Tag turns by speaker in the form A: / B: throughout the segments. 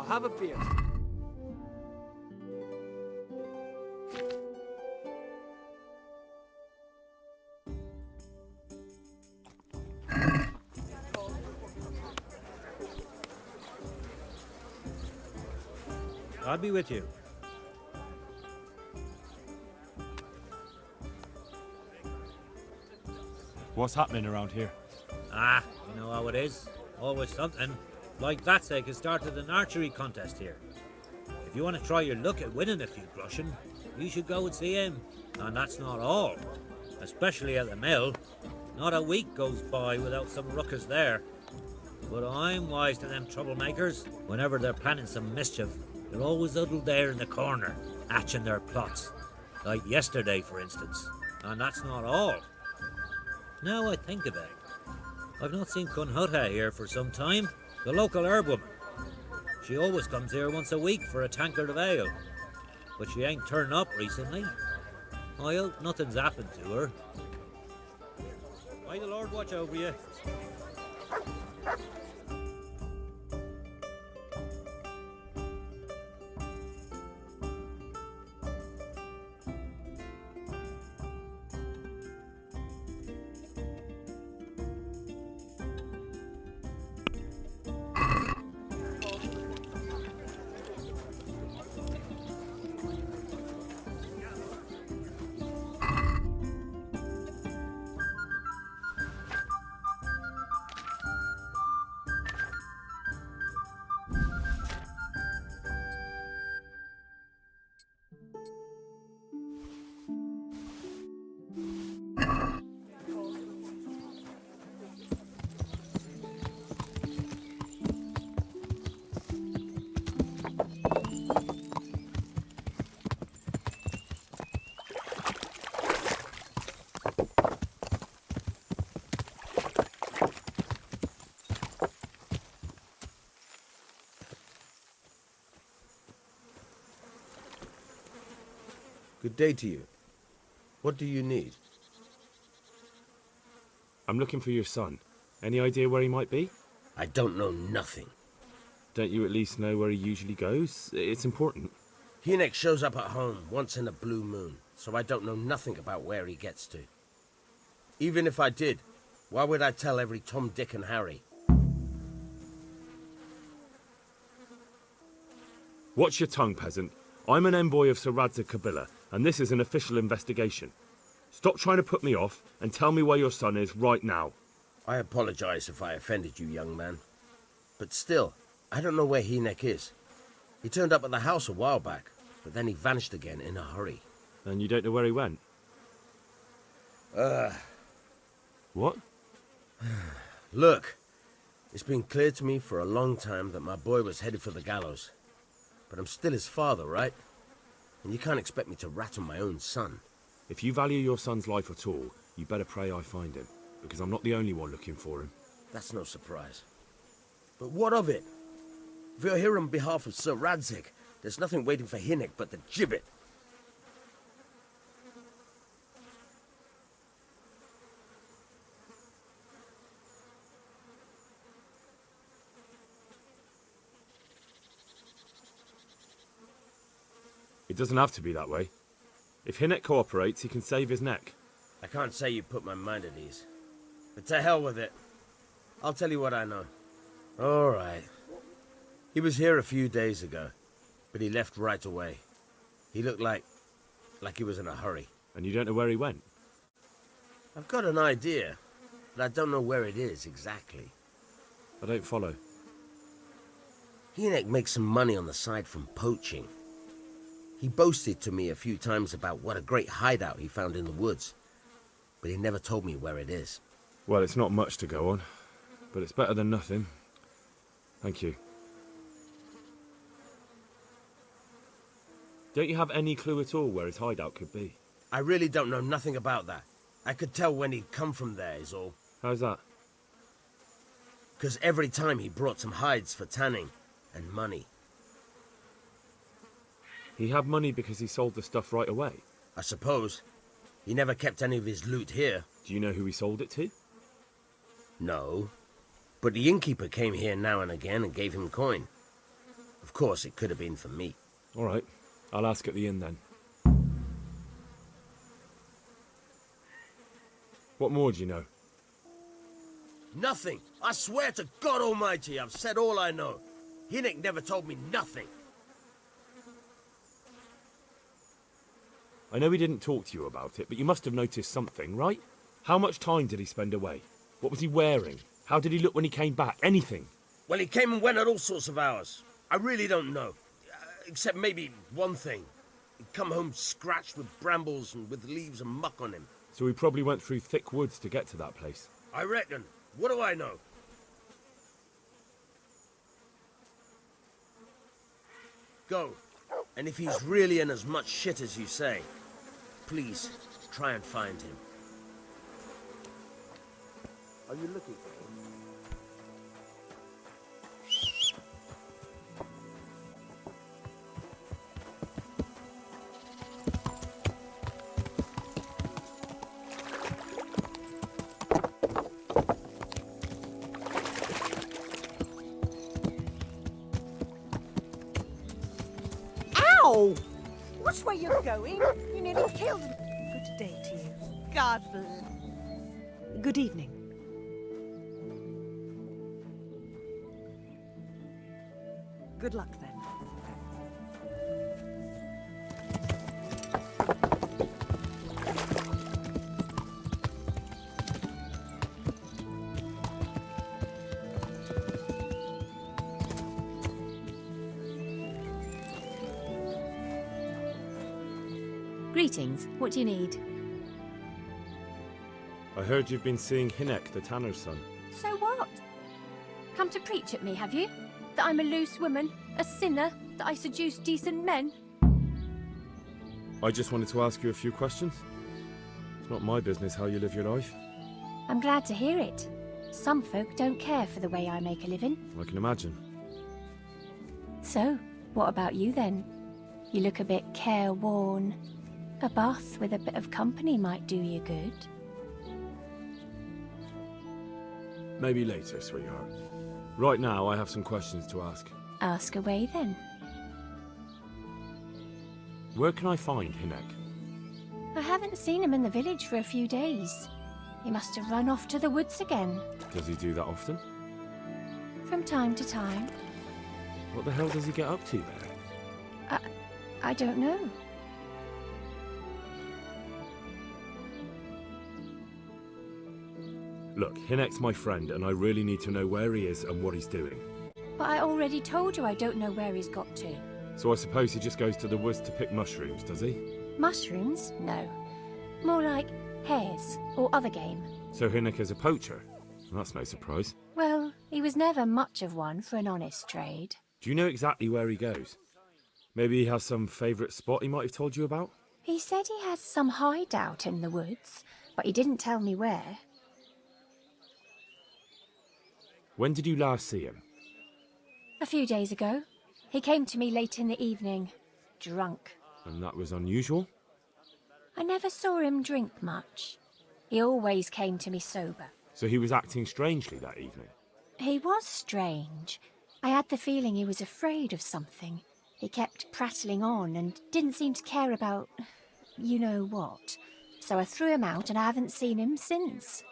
A: I'll have a beer.
B: I'll be with you.
C: What's happening around here?
B: Ah, you know how it is. Always something. Like that sake has started an archery contest here. If you want to try your luck at winning a few groschen, you should go and see him. And that's not all. Especially at the mill. Not a week goes by without some ruckus there. But I'm wise to them troublemakers. Whenever they're planning some mischief, they're always huddled there in the corner, hatching their plots. Like yesterday, for instance. And that's not all. Now I think about it, I've not seen Cunhutta here for some time, the local herb woman. She always comes here once a week for a tankard of ale, but she ain't turned up recently. I hope nothing's happened to her. May the Lord watch over you.
D: Good day to you. What do you need?
C: I'm looking for your son. Any idea where he might be?
D: I don't know nothing.
C: Don't you at least know where he usually goes? It's important.
D: Hynek shows up at home once in a blue moon, so I don't know nothing about where he gets to. Even if I did, why would I tell every Tom, Dick and Harry?
C: Watch your tongue, peasant. I'm an envoy of Sir Radzig Kobyla, and this is an official investigation. Stop trying to put me off, and tell me where your son is right now.
D: I apologize if I offended you, young man. But still, I don't know where Hynek is. He turned up at the house a while back, but then he vanished again in a hurry.
C: And you don't know where he went? What?
D: Look, it's been clear to me for a long time that my boy was headed for the gallows. But I'm still his father, right? And you can't expect me to rat on my own son.
C: If you value your son's life at all, you better pray I find him, because I'm not the only one looking for him.
D: That's no surprise. But what of it? If you're here on behalf of Sir Radzig, there's nothing waiting for Hynek but the gibbet.
C: It doesn't have to be that way. If Hynek cooperates, he can save his neck.
D: I can't say you put my mind at ease. But to hell with it. I'll tell you what I know. All right. He was here a few days ago, but he left right away. He looked like he was in a hurry.
C: And you don't know where he went?
D: I've got an idea, but I don't know where it is exactly.
C: I don't follow.
D: Hynek makes some money on the side from poaching. He boasted to me a few times about what a great hideout he found in the woods, but he never told me where it is.
C: Well, it's not much to go on, but it's better than nothing. Thank you. Don't you have any clue at all where his hideout could be?
D: I really don't know nothing about that. I could tell when he'd come from there is all.
C: How's that?
D: Because every time he brought some hides for tanning and money.
C: He had money because he sold the stuff right away?
D: I suppose. He never kept any of his loot here.
C: Do you know who he sold it to?
D: No. But the innkeeper came here now and again and gave him coin. Of course, it could have been for me.
C: All right, I'll ask at the inn then. What more do you know?
D: Nothing. I swear to God Almighty, I've said all I know. Hynek never told me nothing.
C: I know he didn't talk to you about it, but you must have noticed something, right? How much time did he spend away? What was he wearing? How did he look when he came back? Anything?
D: Well, he came and went at all sorts of hours. I really don't know. Except maybe one thing. He'd come home scratched with brambles and with leaves and muck on him.
C: So he probably went through thick woods to get to that place.
D: I reckon. What do I know? Go. And if he's really in as much shit as you say, please try and find him. Are you looking for him?
A: Ow! Which way you're going? You nearly killed me. Good day to you. God bless. Good evening. Good luck then.
E: Greetings. What do you need?
C: I heard you've been seeing Hynek, the tanner's son.
E: So what? Come to preach at me, have you? That I'm a loose woman, a sinner, that I seduce decent men?
C: I just wanted to ask you a few questions. It's not my business how you live your life.
E: I'm glad to hear it. Some folk don't care for the way I make a living.
C: I can imagine.
E: So, what about you then? You look a bit careworn. A bath with a bit of company might do you good.
C: Maybe later, sweetheart. Right now, I have some questions to ask.
E: Ask away then.
C: Where can I find Hynek?
E: I haven't seen him in the village for a few days. He must have run off to the woods again.
C: Does he do that often?
E: From time to time.
C: What the hell does he get up to there?
E: I don't know.
C: Look, Hynek's my friend, and I really need to know where he is and what he's doing.
E: But I already told you I don't know where he's got to.
C: So I suppose he just goes to the woods to pick mushrooms, does he?
E: Mushrooms? No. More like hares or other game.
C: So Hynek is a poacher? That's no surprise.
E: Well, he was never much of one for an honest trade.
C: Do you know exactly where he goes? Maybe he has some favourite spot he might have told you about?
E: He said he has some hideout in the woods, but he didn't tell me where.
C: When did you last see him?
E: A few days ago. He came to me late in the evening, drunk.
C: And that was unusual?
E: I never saw him drink much. He always came to me sober.
C: So he was acting strangely that evening?
E: He was strange. I had the feeling he was afraid of something. He kept prattling on and didn't seem to care about you know what. So I threw him out and I haven't seen him since.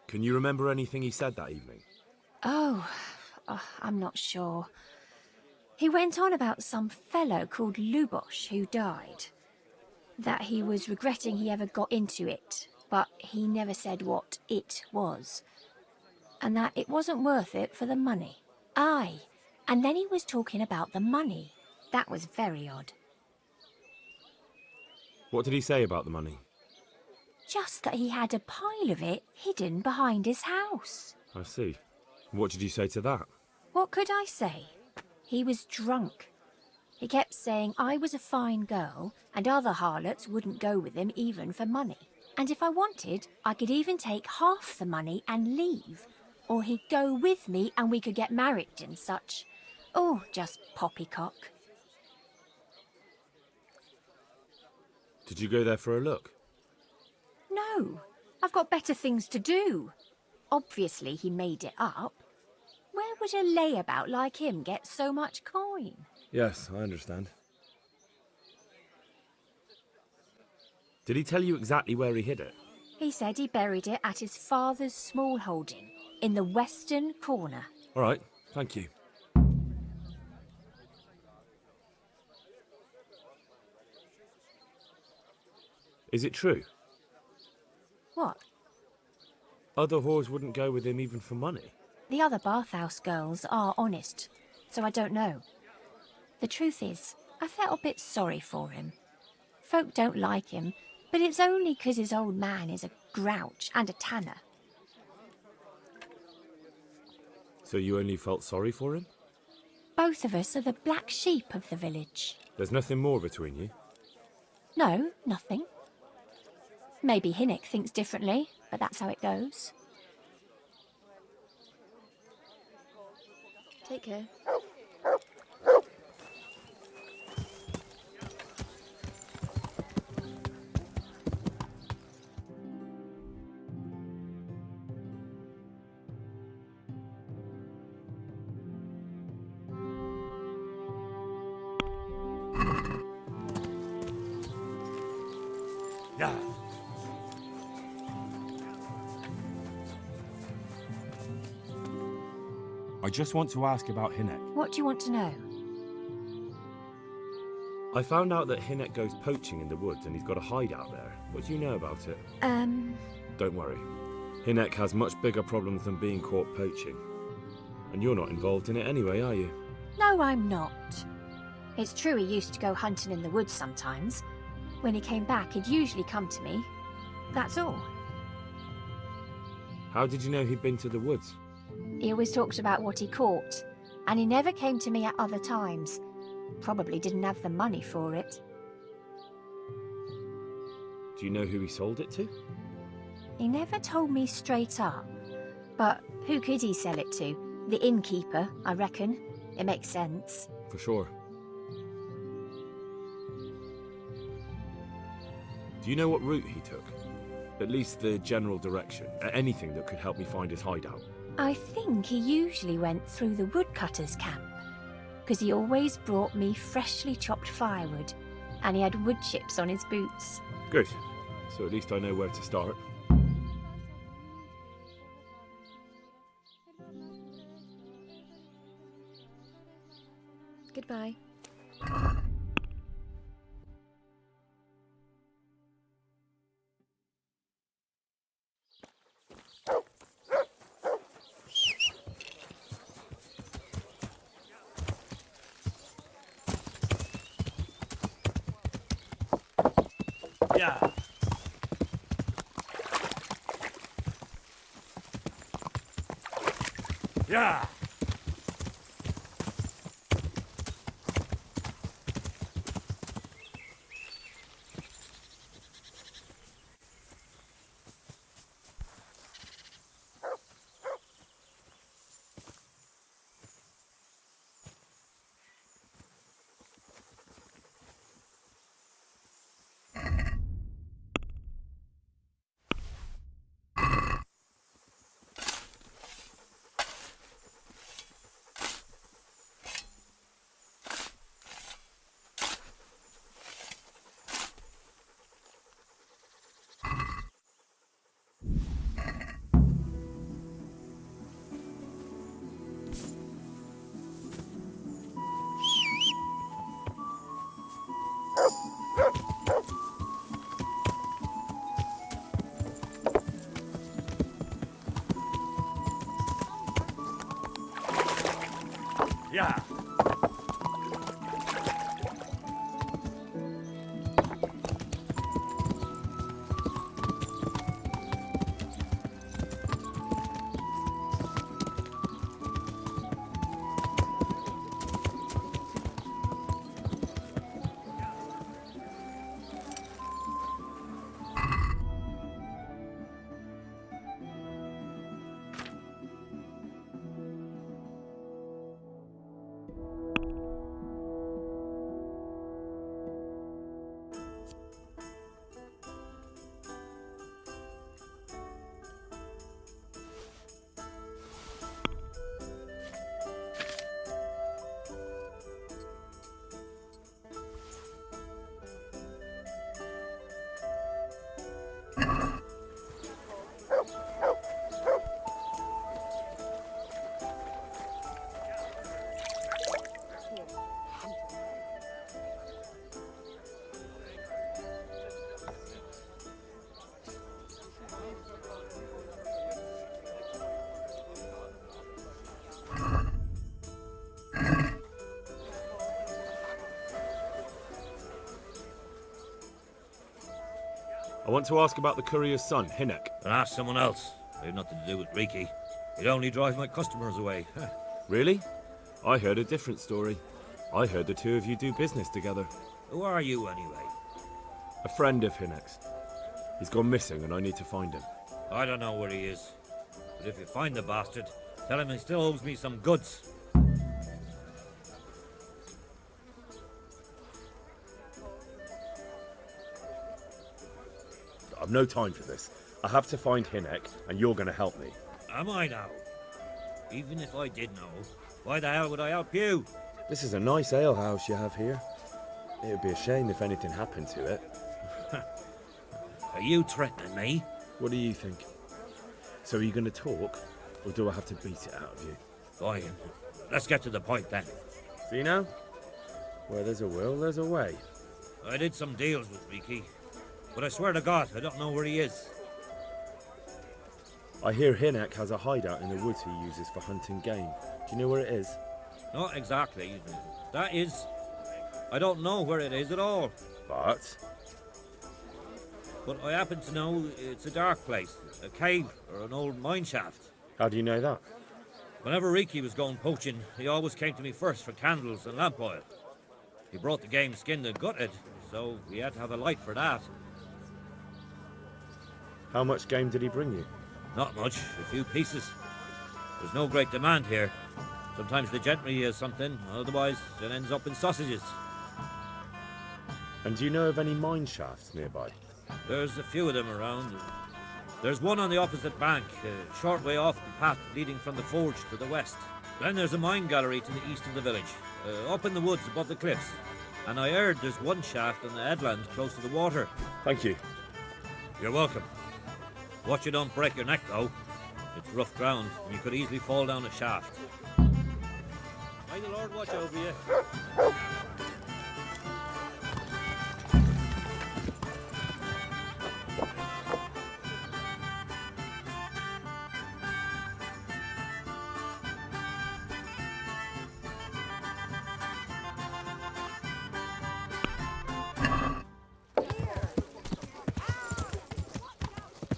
C: Can you remember anything he said that evening?
E: Oh, I'm not sure. He went on about some fellow called Lubosh who died. That he was regretting he ever got into it, but he never said what it was. And that it wasn't worth it for the money. Aye, and then he was talking about the money. That was very odd.
C: What did he say about the money?
E: Just that he had a pile of it hidden behind his house.
C: I see. What did you say to that?
E: What could I say? He was drunk. He kept saying I was a fine girl and other harlots wouldn't go with him even for money. And if I wanted, I could even take half the money and leave. Or he'd go with me and we could get married and such. Oh, just poppycock.
C: Did you go there for a look?
E: No, I've got better things to do. Obviously he made it up. Where would a layabout like him get so much coin?
C: Yes, I understand. Did he tell you exactly where he hid it?
E: He said he buried it at his father's small holding, in the western corner.
C: All right, thank you. Is it true?
E: What?
C: Other whores wouldn't go with him even for money?
E: The other bathhouse girls are honest, so I don't know. The truth is, I felt a bit sorry for him. Folk don't like him, but it's only 'cause his old man is a grouch and a tanner.
C: So you only felt sorry for him?
E: Both of us are the black sheep of the village.
C: There's nothing more between you?
E: No, nothing. Maybe Hynek thinks differently, but that's how it goes. Take care.
C: Yeah. I just want to ask about Hynek.
E: What do you want to know?
C: I found out that Hynek goes poaching in the woods and he's got a hideout there. What do you know about it? Don't worry. Hynek has much bigger problems than being caught poaching. And you're not involved in it anyway, are you?
E: No, I'm not. It's true he used to go hunting in the woods sometimes. When he came back, he'd usually come to me. That's all.
C: How did you know he'd been to the woods?
E: He always talked about what he caught, and he never came to me at other times. Probably didn't have the money for it.
C: Do you know who he sold it to?
E: He never told me straight up. But who could he sell it to? The innkeeper, I reckon. It makes sense.
C: For sure. Do you know what route he took? At least the general direction. Anything that could help me find his hideout.
E: I think he usually went through the woodcutter's camp, because he always brought me freshly chopped firewood, and he had wood chips on his boots.
C: Good. So at least I know where to start.
E: Goodbye.
B: Yeah.
C: Yeah! Yeah! I want to ask about the courier's son, Hynek.
B: And ask someone else. I have nothing to do with Riki. He'd only drive my customers away.
C: Really? I heard a different story. I heard the two of you do business together.
B: Who are you, anyway?
C: A friend of Hynek's. He's gone missing and I need to find him.
B: I don't know where he is. But if you find the bastard, tell him he still owes me some goods.
C: I've no time for this. I have to find Hynek, and you're going to help me.
B: Am I now? Even if I did know, why the hell would I help you?
C: This is a nice alehouse you have here. It would be a shame if anything happened to it.
B: Are you threatening me?
C: What do you think? So are you going to talk, or do I have to beat it out of you?
B: Fine. Let's get to the point then.
C: See now? Where there's a will, there's a way.
B: I did some deals with Riki, but I swear to God, I don't know where he is.
C: I hear Hynek has a hideout in the woods he uses for hunting game. Do you know where it is?
B: Not exactly. That is, I don't know where it is at all.
C: But
B: I happen to know it's a dark place, a cave or an old mine shaft.
C: how do you know that?
B: Whenever Riki was going poaching, he always came to me first for candles and lamp oil. He brought the game skinned and gutted, so we had to have a light for that.
C: How much game did he bring you?
B: Not much, a few pieces. There's no great demand here. Sometimes the gentry has something, otherwise it ends up in sausages.
C: And do you know of any mine shafts nearby?
B: There's a few of them around. There's one on the opposite bank, a short way off the path leading from the forge to the west. Then there's a mine gallery to the east of the village, up in the woods above the cliffs. And I heard there's one shaft on the headland close to the water.
C: Thank you.
B: You're welcome. Watch you don't break your neck, though. It's rough ground, and you could easily fall down a shaft. May the Lord watch over you.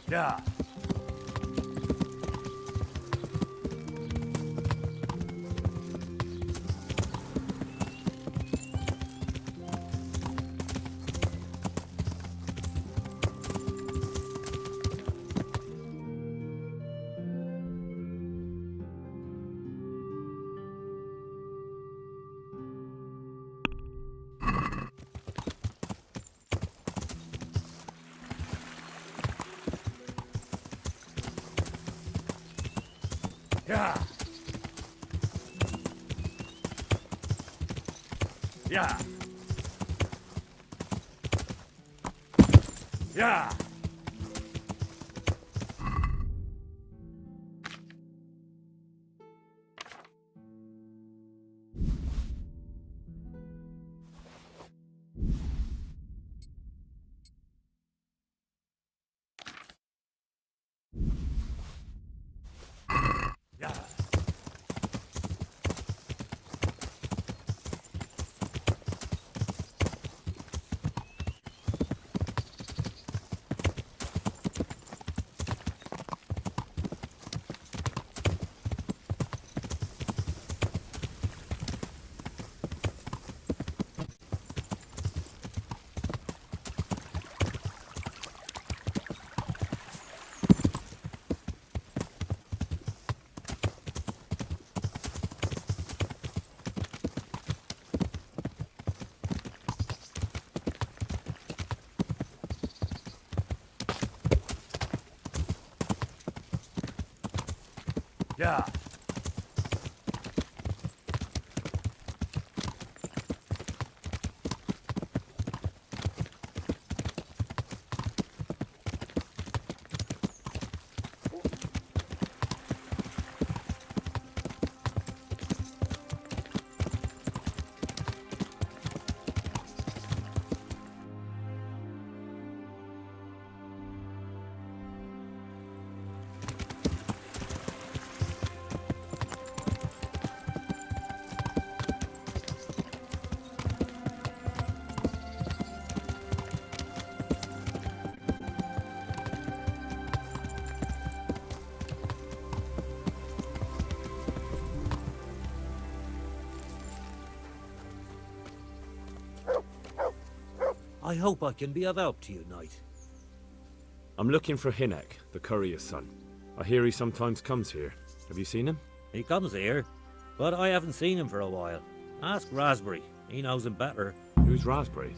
C: Yeah. Yeah. Yeah. Yeah. Yeah.
B: I hope I can be of help to you, knight.
C: I'm looking for Hynek, the courier's son. I hear he sometimes comes here. Have you seen him?
B: He comes here, but I haven't seen him for a while. Ask Raspberry. He knows him better.
C: Who's Raspberry?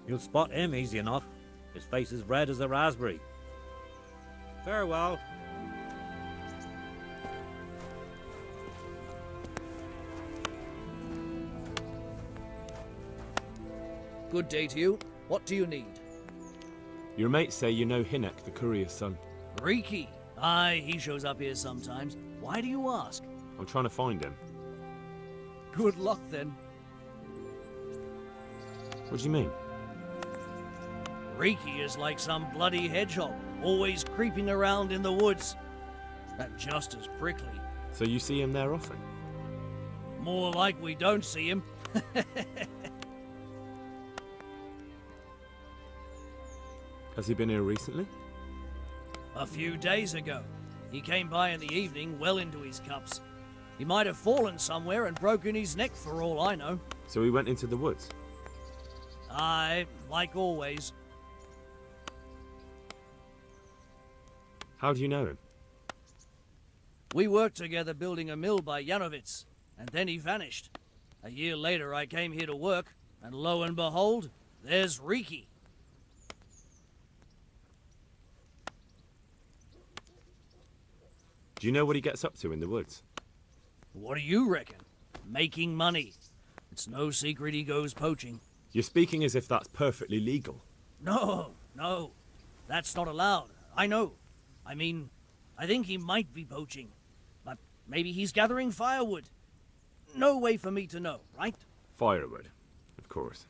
B: You'll spot him easy enough. His face is red as a raspberry. Farewell.
F: Good day to you. What do you need?
C: Your mates say you know Hynek, the courier's son.
F: Riki. Aye, he shows up here sometimes. Why do you ask?
C: I'm trying to find him.
F: Good luck then.
C: What do you mean?
F: Riki is like some bloody hedgehog, always creeping around in the woods. And just as prickly.
C: So you see him there often?
F: More like we don't see him.
C: Has he been here recently?
F: A few days ago. He came by in the evening, well into his cups. He might have fallen somewhere and broken his neck for all I know.
C: So he went into the woods?
F: Aye, like always.
C: How do you know him?
F: We worked together building a mill by Yanovitz, and then he vanished. A year later I came here to work, and lo and behold, there's Riki.
C: Do you know what he gets up to in the woods?
F: What do you reckon? Making money. It's no secret he goes poaching.
C: You're speaking as if that's perfectly legal.
F: No, that's not allowed. I know. I mean, I think he might be poaching. But maybe he's gathering firewood. No way for me to know, right?
C: Firewood, of course.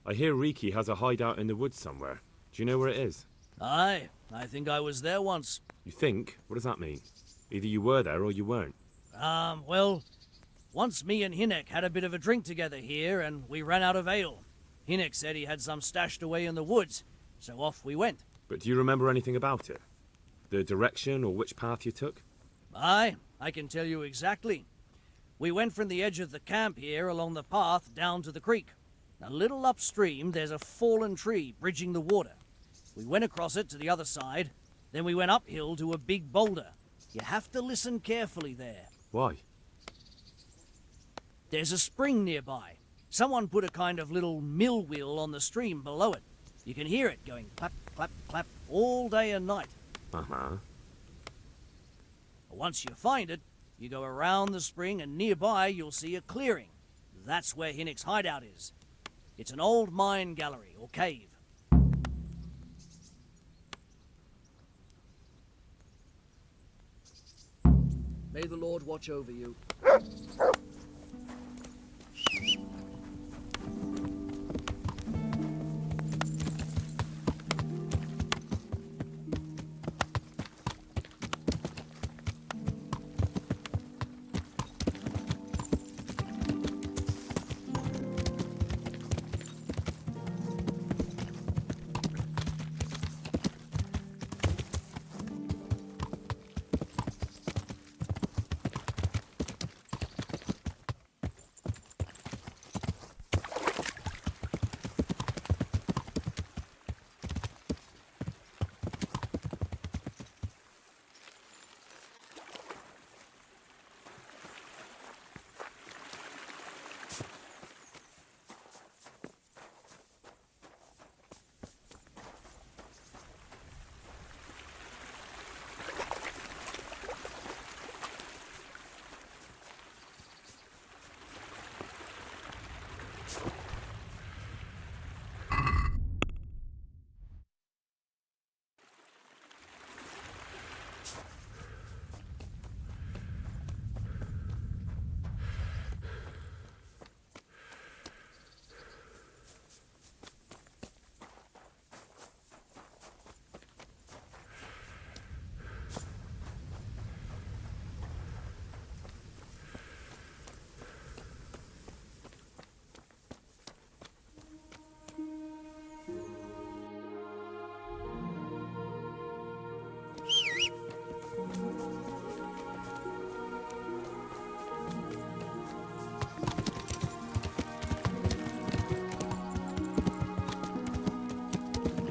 C: I hear Riki has a hideout in the woods somewhere. Do you know where it is?
F: Aye, I think I was there once.
C: You think? What does that mean? Either you were there or you weren't.
F: Well, once me and Hynek had a bit of a drink together here, and we ran out of ale. Hynek said he had some stashed away in the woods, so off we went.
C: But do you remember anything about it? The direction or which path you took?
F: Aye, I can tell you exactly. We went from the edge of the camp here along the path down to the creek. A little upstream, there's a fallen tree bridging the water. We went across it to the other side, then we went uphill to a big boulder. You have to listen carefully there.
C: Why?
F: There's a spring nearby. Someone put a kind of little mill wheel on the stream below it. You can hear it going clap, clap, clap all day and night.
C: Uh-huh.
F: Once you find it, you go around the spring and nearby you'll see a clearing. That's where Hynek's hideout is. It's an old mine gallery or cave. May the Lord watch over you.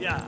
F: Yeah.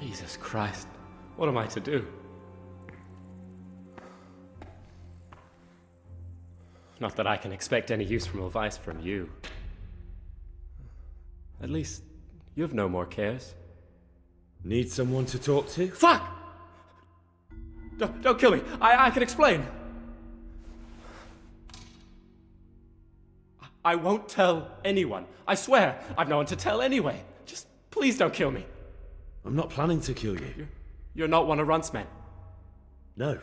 G: Jesus Christ, what am I to do? Not that I can expect any useful advice from you. At least, you have no more cares.
C: Need someone to talk to?
G: Fuck! Don't kill me. I can explain. I won't tell anyone. I swear, I've no one to tell anyway. Just please don't kill me.
C: I'm not planning to kill you.
G: You're not one of Runt's men.
C: No.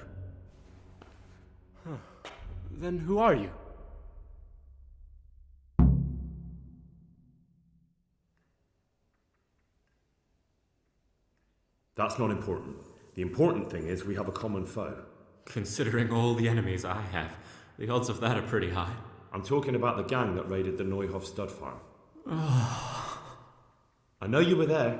G: Then who are you?
C: That's not important. The important thing is we have a common foe.
G: Considering all the enemies I have, the odds of that are pretty high.
C: I'm talking about the gang that raided the Neuhoff stud farm. I know you were there.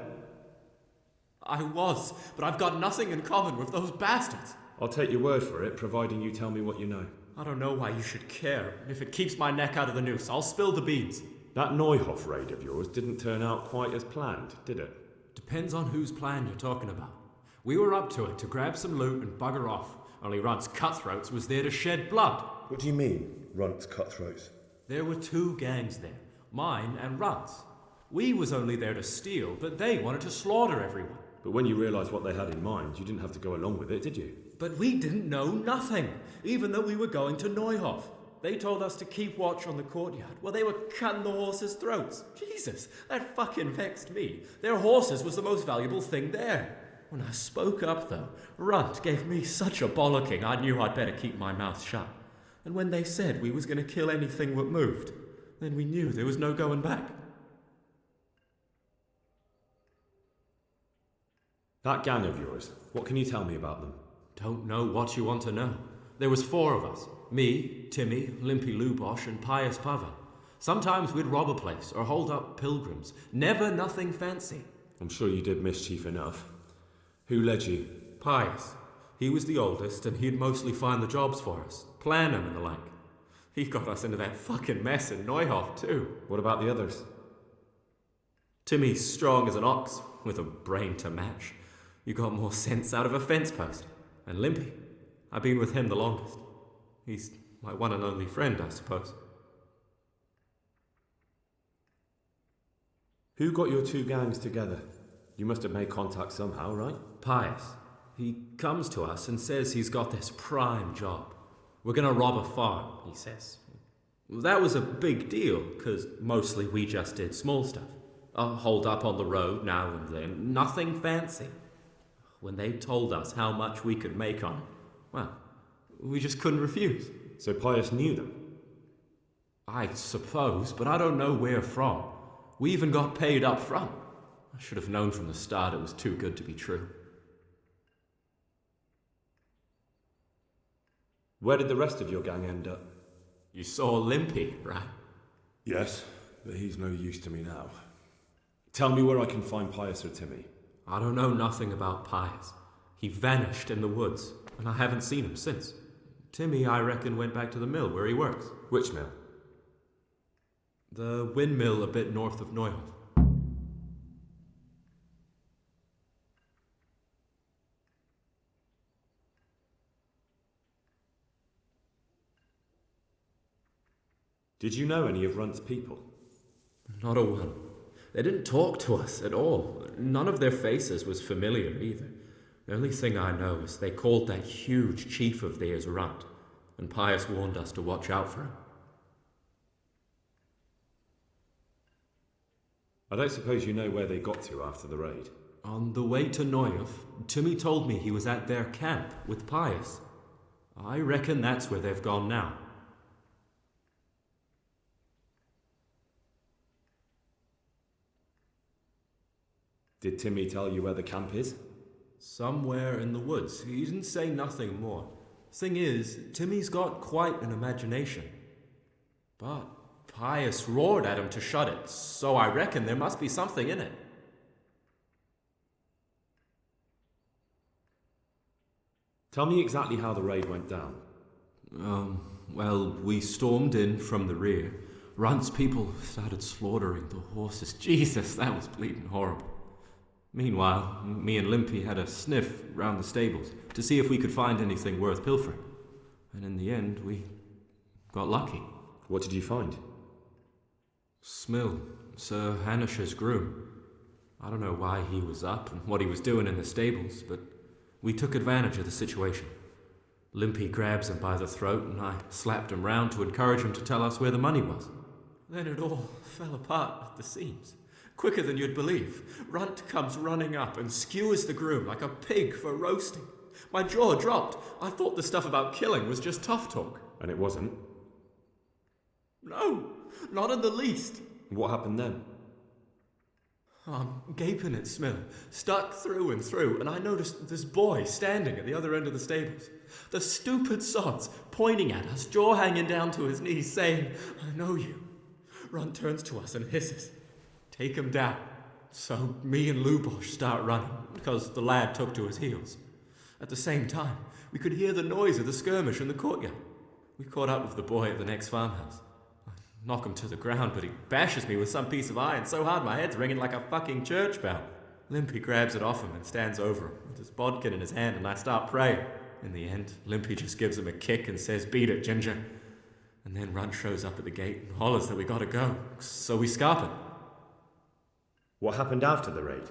G: I was, but I've got nothing in common with those bastards.
C: I'll take your word for it, providing you tell me what you know.
G: I don't know why you should care. If it keeps my neck out of the noose, I'll spill the beans.
C: That Neuhoff raid of yours didn't turn out quite as planned, did it?
G: Depends on whose plan you're talking about. We were up to it to grab some loot and bugger off. Only Runt's cutthroats was there to shed blood.
C: What do you mean, Runt's cutthroats?
G: There were two gangs there, mine and Runt's. We was only there to steal, but they wanted to slaughter everyone.
C: But when you realised what they had in mind, you didn't have to go along with it, did you?
G: But we didn't know nothing, even though we were going to Neuhoff. They told us to keep watch on the courtyard while they were cutting the horses' throats. Jesus, that fucking vexed me. Their horses was the most valuable thing there. When I spoke up, though, Runt gave me such a bollocking I knew I'd better keep my mouth shut. And when they said we was going to kill anything that moved, then we knew there was no going back.
C: That gang of yours, what can you tell me about them?
G: Don't know what you want to know. There was four of us. Me, Timmy, Limpy Lubosh, and Pius Pavel. Sometimes we'd rob a place or hold up pilgrims. Never nothing fancy.
C: I'm sure you did mischief enough. Who led you?
G: Pius. He was the oldest, and he'd mostly find the jobs for us, plan them and the like. He got us into that fucking mess in Neuhoff, too.
C: What about the others?
G: Timmy's strong as an ox, with a brain to match. You got more sense out of a fence post. And Limpy, I've been with him the longest. He's my one and only friend, I suppose.
C: Who got your two gangs together? You must have made contact somehow, right?
G: Pius. He comes to us and says he's got this prime job. We're gonna rob a farm, he says. That was a big deal, because mostly we just did small stuff. Hold up on the road now and then, nothing fancy. When they told us how much we could make on it, well, we just couldn't refuse.
C: So Pius knew them?
G: I suppose, but I don't know where from. We even got paid up front. I should have known from the start it was too good to be true.
C: Where did the rest of your gang end up?
G: You saw Limpy, right?
C: Yes, but he's no use to me now. Tell me where I can find Pius or Timmy.
G: I don't know nothing about Pius. He vanished in the woods, and I haven't seen him since. Timmy, I reckon, went back to the mill where he works.
C: Which mill?
G: The windmill a bit north of Neuhof.
C: Did you know any of Runt's people?
G: Not a one. They didn't talk to us at all. None of their faces was familiar either. The only thing I know is they called that huge chief of theirs Runt, and Pius warned us to watch out for him.
C: I don't suppose you know where they got to after the raid?
G: On the way to Neuhof, Timmy told me he was at their camp with Pius. I reckon that's where they've gone now.
C: Did Timmy tell you where the camp is?
G: Somewhere in the woods. He didn't say nothing more. Thing is, Timmy's got quite an imagination. But Pius roared at him to shut it, so I reckon there must be something in it.
C: Tell me exactly how the raid went down.
G: Well, we stormed in from the rear. Runt's people started slaughtering the horses. Jesus, that was bleeding horrible. Meanwhile, me and Limpy had a sniff round the stables to see if we could find anything worth pilfering. And in the end, we got lucky.
C: What did you find?
G: Smill, Sir Hanish's groom. I don't know why he was up and what he was doing in the stables, but we took advantage of the situation. Limpy grabs him by the throat and I slapped him round to encourage him to tell us where the money was. Then it all fell apart at the seams. Quicker than you'd believe. Runt comes running up and skewers the groom like a pig for roasting. My jaw dropped. I thought the stuff about killing was just tough talk.
C: And it wasn't?
G: No, not in the least.
C: What happened then?
G: I'm gaping at Smill, stuck through and through, and I noticed this boy standing at the other end of the stables. The stupid sod's pointing at us, jaw hanging down to his knees, saying, "I know you." Runt turns to us and hisses, "Take him down." So me and Lubosh start running, because the lad took to his heels. At the same time, we could hear the noise of the skirmish in the courtyard. We caught up with the boy at the next farmhouse. I knock him to the ground, but he bashes me with some piece of iron so hard my head's ringing like a fucking church bell. Limpy grabs it off him and stands over him with his bodkin in his hand, and I start praying. In the end, Limpy just gives him a kick and says, "Beat it, Ginger." And then Runt shows up at the gate and hollers that we gotta go, so we scarp it.
C: What happened after the raid?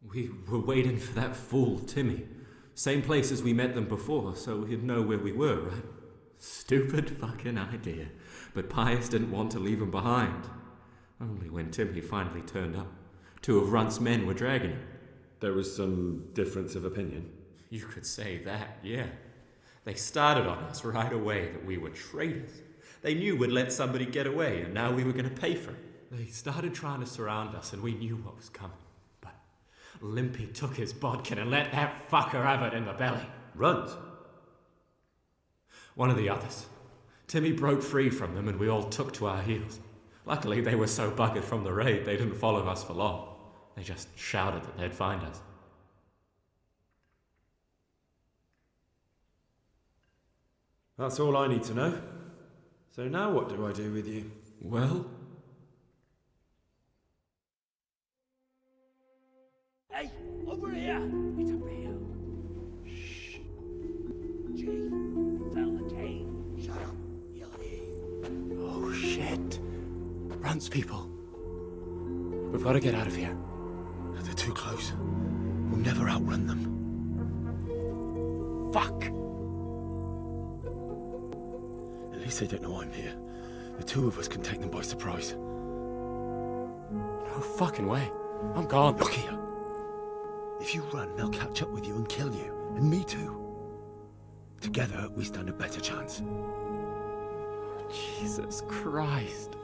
G: We were waiting for that fool, Timmy. Same place as we met them before, so he'd know where we were, right? Stupid fucking idea. But Pius didn't want to leave him behind. Only when Timmy finally turned up, 2 of Runt's men were dragging him.
C: There was some difference of opinion?
G: You could say that, yeah. They started on us right away that we were traitors. They knew we'd let somebody get away, and now we were going to pay for it. They started trying to surround us, and we knew what was coming. But Limpy took his bodkin and let that fucker have it in the belly.
C: Runt?
G: One of the others. Timmy broke free from them, and we all took to our heels. Luckily, they were so buggered from the raid, they didn't follow us for long. They just shouted that they'd find us.
C: That's all I need to know. So now what do I do with you?
G: Well...
H: Hey, over here! It's a bear. Shh. Jay, Valentine, shut up. You'll hear.
I: Oh shit. Runt's people. We've got to get out of here.
H: They're too close. We'll never outrun them. Fuck! At least they don't know I'm here. The 2 of us can take them by surprise.
I: No fucking way. I'm gone.
H: Look here. If you run, they'll catch up with you and kill you. And me too. Together, we stand a better chance.
I: Jesus Christ.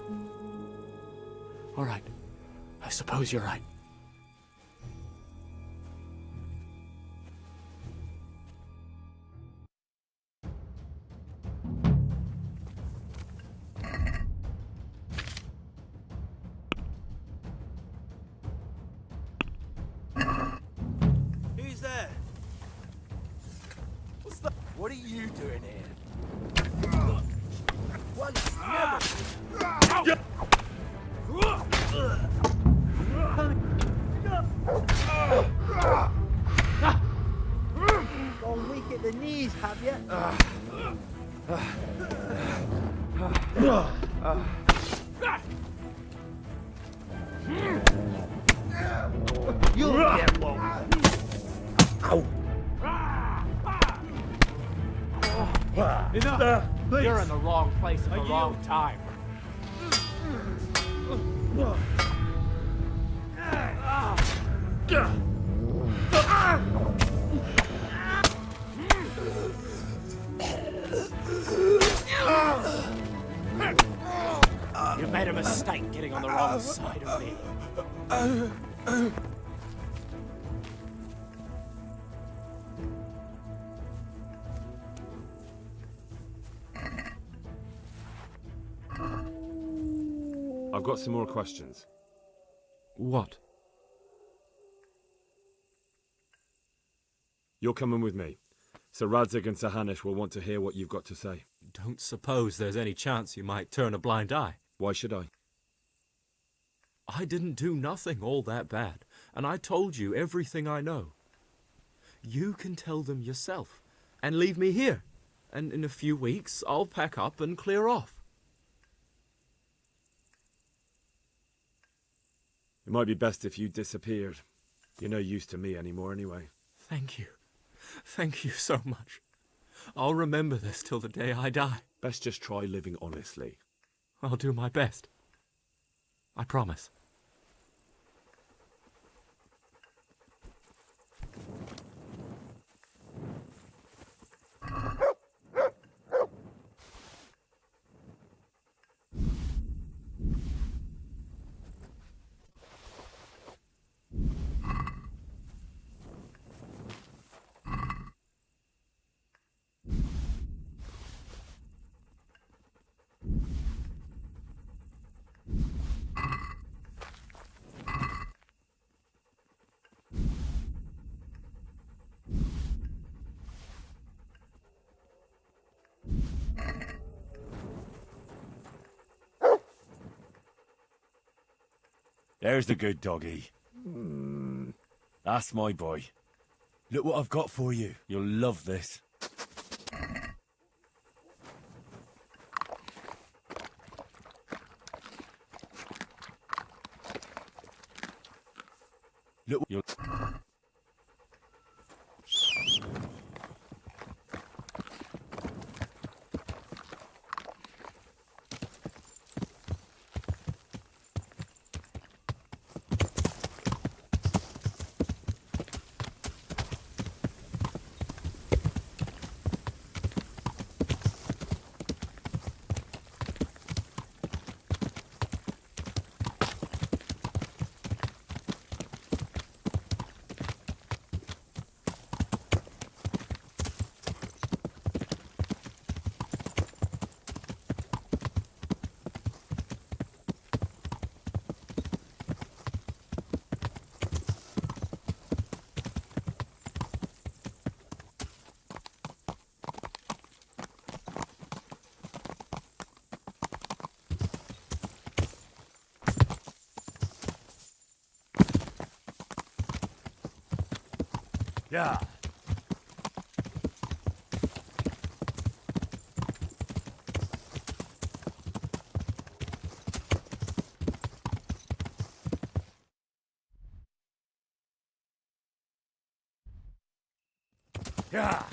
I: All right. I suppose you're right.
H: Who's there? What's that? What are you doing here? One never. You'll get one.
B: Ow!
I: Enough! You're in the wrong place at the wrong time. You made a mistake getting on the wrong side of me.
C: I've got some more questions.
G: What?
C: You're coming with me. Sir Radzig and Sir Hynek will want to hear what you've got to say.
G: Don't suppose there's any chance you might turn a blind eye.
C: Why should I?
G: I didn't do nothing all that bad, and I told you everything I know. You can tell them yourself, and leave me here, and in a few weeks I'll pack up and clear off.
C: It might be best if you disappeared. You're no use to me anymore anyway.
G: Thank you. Thank you so much. I'll remember this till the day I die.
C: Best just try living honestly.
G: I'll do my best. I promise.
H: There's the good doggy. That's my boy. Look what I've got for you. You'll love this. Look, you'll... Yeah. Yeah.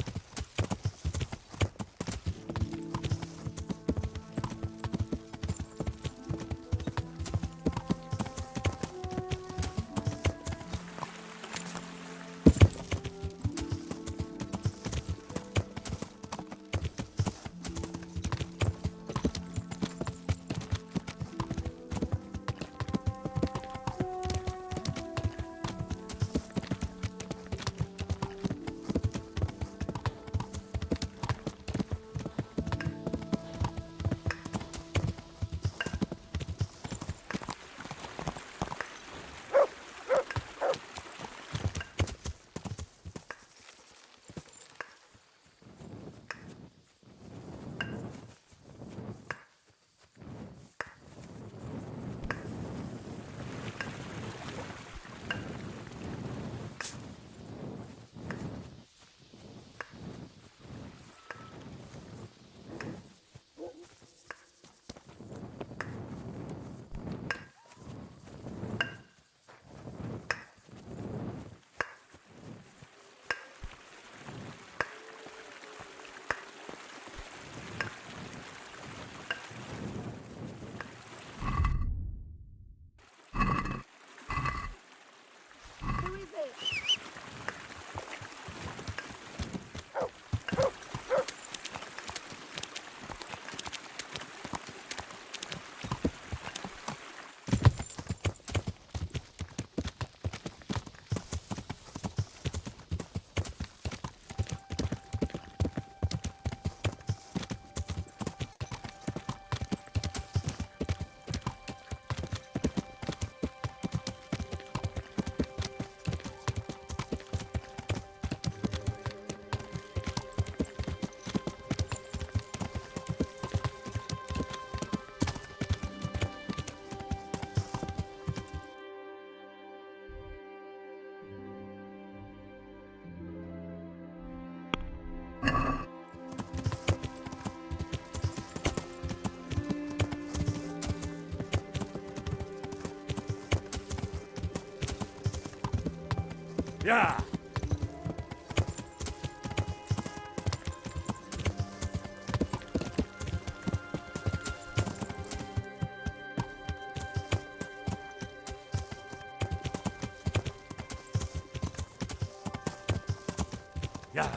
H: Yeah. Yeah.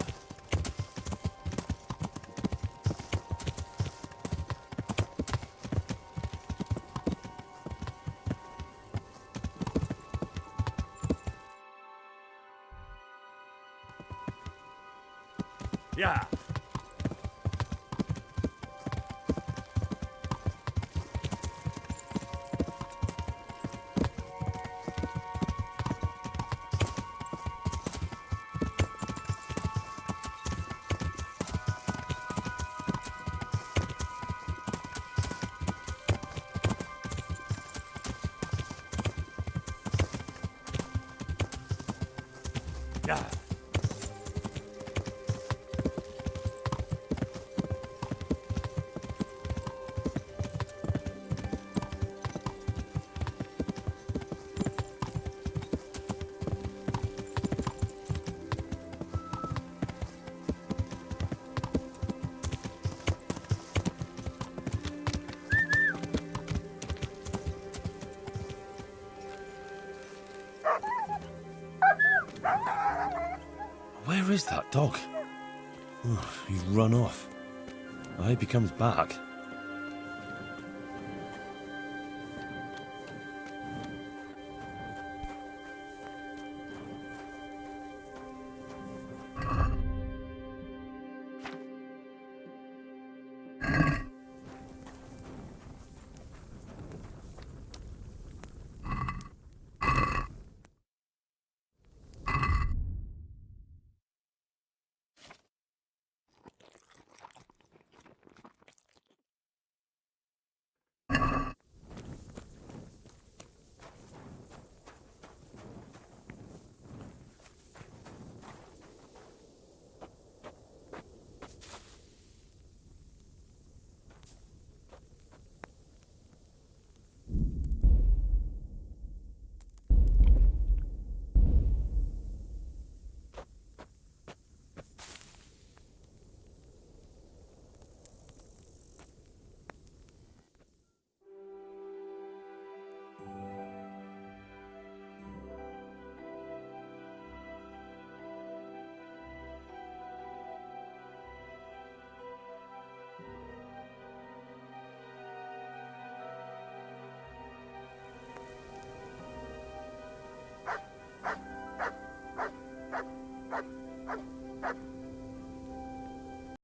H: Yeah. Yeah.
C: Where is that dog? He's run off. I hope he comes back.